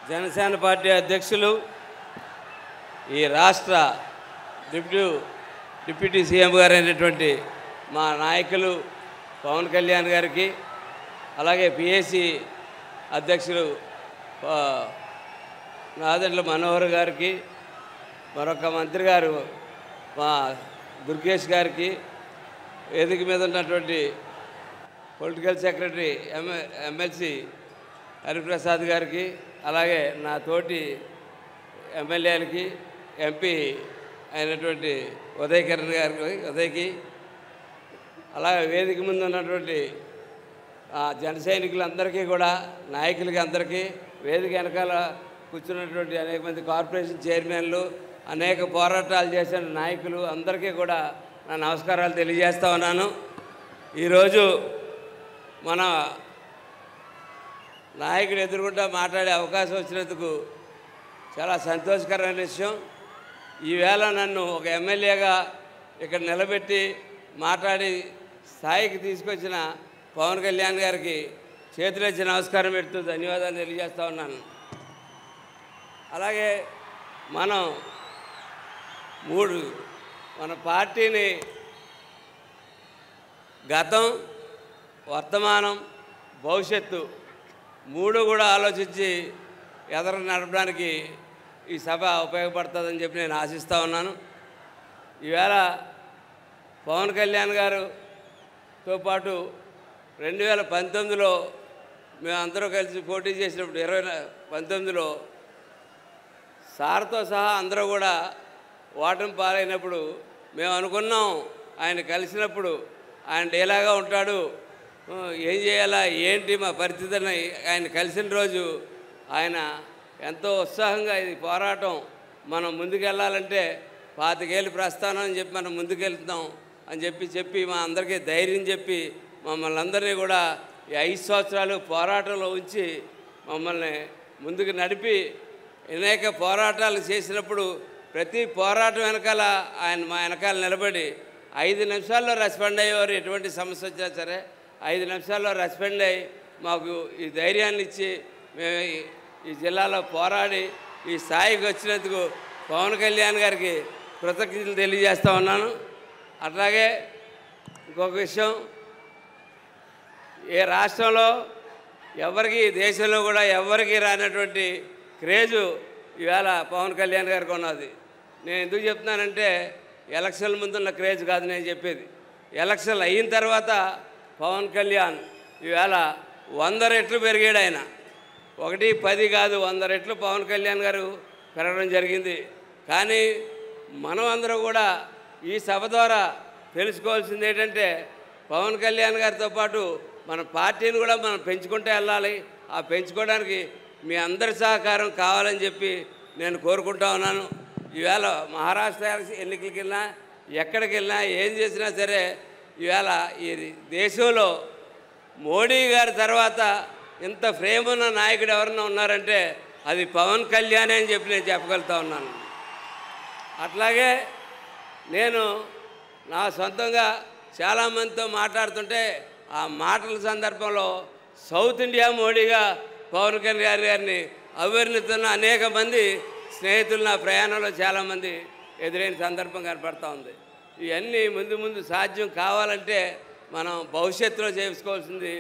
Janasena party అధ్యక్షులు ఈ రాష్ట్ర డిప్యూటీ సీఎం గారు అయినటువంటి మా నాయకులు పవన్ కళ్యాణ్ గారికి, అలాగే పిఏసీ అధ్యక్షులు నాదెండ్ల మనోహర్ గారికి, మరొక మంత్రి గారు మా దుర్గేష్ గారికి, వేదిక మీద ఉన్నటువంటి పొలిటికల్ సెక్రటరీ ఎమ్మెల్సీ హరిప్రసాద్ గారికి, అలాగే నా తోటి ఎమ్మెల్యేలకి, ఎంపీ అయినటువంటి ఉదయకిరణ్ గారికి, ఉదయ్కి, అలాగే వేదిక ముందు ఉన్నటువంటి జన సైనికులందరికీ కూడా, నాయకులకి అందరికీ, వేదిక వెనకాల కూర్చున్నటువంటి అనేక మంది కార్పొరేషన్ చైర్మన్లు, అనేక పోరాటాలు చేసిన నాయకులు అందరికీ కూడా నా నమస్కారాలు తెలియజేస్తా ఉన్నాను. ఈరోజు మన నాయకుడు ఎదురుగుంటా మాట్లాడే అవకాశం వచ్చినందుకు చాలా సంతోషకరమైన విషయం. ఈవేళ నన్ను ఒక ఎమ్మెల్యేగా ఇక్కడ నిలబెట్టి మాట్లాడి స్థాయికి తీసుకొచ్చిన పవన్ కళ్యాణ్ గారికి చేతులెత్తి నమస్కారం పెడుతూ ధన్యవాదాలు తెలియజేస్తూ ఉన్నాను. అలాగే మన పార్టీని గతం, వర్తమానం, భవిష్యత్తు మూడు కూడా ఆలోచించి ఎదురు నడపడానికి ఈ సభ ఉపయోగపడుతుందని చెప్పి నేను ఆశిస్తూ ఉన్నాను. ఈవేళ పవన్ కళ్యాణ్ గారుతో పాటు 2019లో మేమందరూ కలిసి పోటీ చేసినప్పుడు 2019లో సార్తో సహా అందరూ కూడా ఓటమి పాలైనప్పుడు మేము అనుకున్నాం, ఆయన కలిసినప్పుడు ఆయన ఎలాగా ఉంటాడు, ఏం చేయాలా, ఏంటి మా పరిస్థితిని ఆయన కలిసిన రోజు ఆయన ఎంతో ఉత్సాహంగా ఇది పోరాటం మనం ముందుకెళ్ళాలంటే 25 ఏళ్ళ ప్రస్థానం అని చెప్పి మనం ముందుకెళ్తున్నాం అని చెప్పి మా అందరికీ ధైర్యం చెప్పి మమ్మల్ని అందరినీ కూడా ఈ 5 సంవత్సరాలు పోరాటంలో ఉంచి మమ్మల్ని ముందుకు నడిపి అనేక పోరాటాలు చేసినప్పుడు ప్రతి పోరాటం వెనకాల ఆయన మా వెనకాల నిలబడి 5 నిమిషాల్లో రెస్పాండ్ అయ్యేవారు. ఎటువంటి సమస్య వచ్చినా సరే 5 నిమిషాల్లో రెస్పాండ్ అయ్యి మాకు ఈ ధైర్యాన్ని ఇచ్చి మేము ఈ జిల్లాలో పోరాడి ఈ స్థాయికి వచ్చినందుకు పవన్ కళ్యాణ్ గారికి కృతజ్ఞతలు తెలియజేస్తూ ఉన్నాను. అట్లాగే ఇంకొక విషయం, ఏ రాష్ట్రంలో ఎవరికి, దేశంలో కూడా ఎవరికి రానటువంటి క్రేజు ఇవాళ పవన్ కళ్యాణ్ గారికి ఉన్నది. నేను ఎందుకు చెప్తున్నానంటే ఎలక్షన్ల ముందున్న క్రేజ్ కాదు నేను చెప్పేది. ఎలక్షన్లు అయిన తర్వాత పవన్ కళ్యాణ్ ఇవాళ 100 రెట్లు పెరిగాడు. ఆయన 1, 10 కాదు 100 రెట్లు పవన్ కళ్యాణ్ గారు పెరగడం జరిగింది. కానీ మనం అందరూ కూడా ఈ సభ ద్వారా తెలుసుకోవాల్సింది ఏంటంటే పవన్ కళ్యాణ్ గారితో పాటు మన పార్టీని కూడా మనం పెంచుకుంటూ వెళ్ళాలి. ఆ పెంచుకోవడానికి మీ అందరి సహకారం కావాలని చెప్పి నేను కోరుకుంటా ఉన్నాను. ఈవేళ మహారాష్ట్ర ఎన్నికలకి వెళ్ళినా, ఎక్కడికి వెళ్ళినా, ఏం చేసినా సరే ఈవేళ ఈ దేశంలో మోడీ గారి తర్వాత ఇంత ఫ్రేమ్ ఉన్న నాయకుడు ఎవరన్నా ఉన్నారంటే అది పవన్ కళ్యాణ్ అని చెప్పి నేను చెప్పగలుగుతా ఉన్నాను. అట్లాగే నేను నా సొంతంగా చాలామందితో మాట్లాడుతుంటే ఆ మాటల సందర్భంలో సౌత్ ఇండియా మోడీగా పవన్ కళ్యాణ్ గారిని అభివర్ణిస్తున్న అనేక మంది స్నేహితులు నా ప్రయాణంలో చాలామంది ఎదురైన సందర్భం కనపడుతూ ఉంది. ఇవన్నీ ముందు సాధ్యం కావాలంటే మనం భవిష్యత్తులో చేసుకోవాల్సింది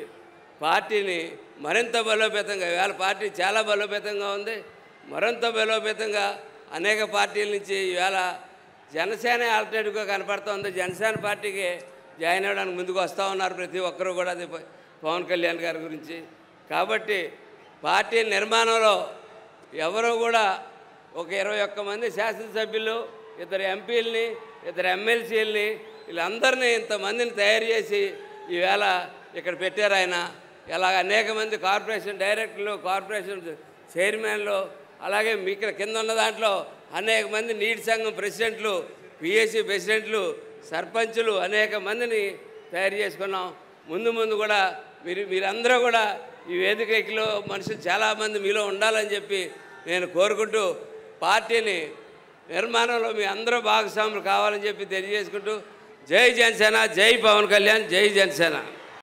పార్టీని మరింత బలోపేతంగా, ఇవాళ పార్టీ చాలా బలోపేతంగా ఉంది, మరింత బలోపేతంగా అనేక పార్టీల నుంచి ఇవాళ జనసేన ఆల్టర్నేటివ్గా కనపడుతోంది. జనసేన పార్టీకి జాయిన్ అవ్వడానికి ముందుకు వస్తూ ఉన్నారు ప్రతి ఒక్కరూ కూడా, అది పవన్ కళ్యాణ్ గారి గురించి. కాబట్టి పార్టీ నిర్మాణంలో ఎవరో కూడా ఒక 21 మంది శాసనసభ్యులు, 2 ఎంపీలని, 2 ఎమ్మెల్సీలని, వీళ్ళందరినీ ఇంతమందిని తయారు చేసి ఈవేళ ఇక్కడ పెట్టారు ఆయన. ఇలాగ అనేక మంది కార్పొరేషన్ డైరెక్టర్లు, కార్పొరేషన్ చైర్మన్లు, అలాగే ఇక్కడ కింద ఉన్న దాంట్లో అనేక మంది నీటి సంఘం ప్రెసిడెంట్లు, పిఎస్సి ప్రెసిడెంట్లు, సర్పంచులు అనేక మందిని తయారు చేసుకున్నాం. ముందు కూడా మీరందరూ కూడా ఈ వేదికలో మనుషులు చాలామంది మీలో ఉండాలని చెప్పి నేను కోరుకుంటూ పార్టీని నిర్మాణంలో మీ అందరూ భాగస్వాములు కావాలని చెప్పి తెలియజేసుకుంటూ జై జనసేన, జై పవన్ కళ్యాణ్, జై జనసేన.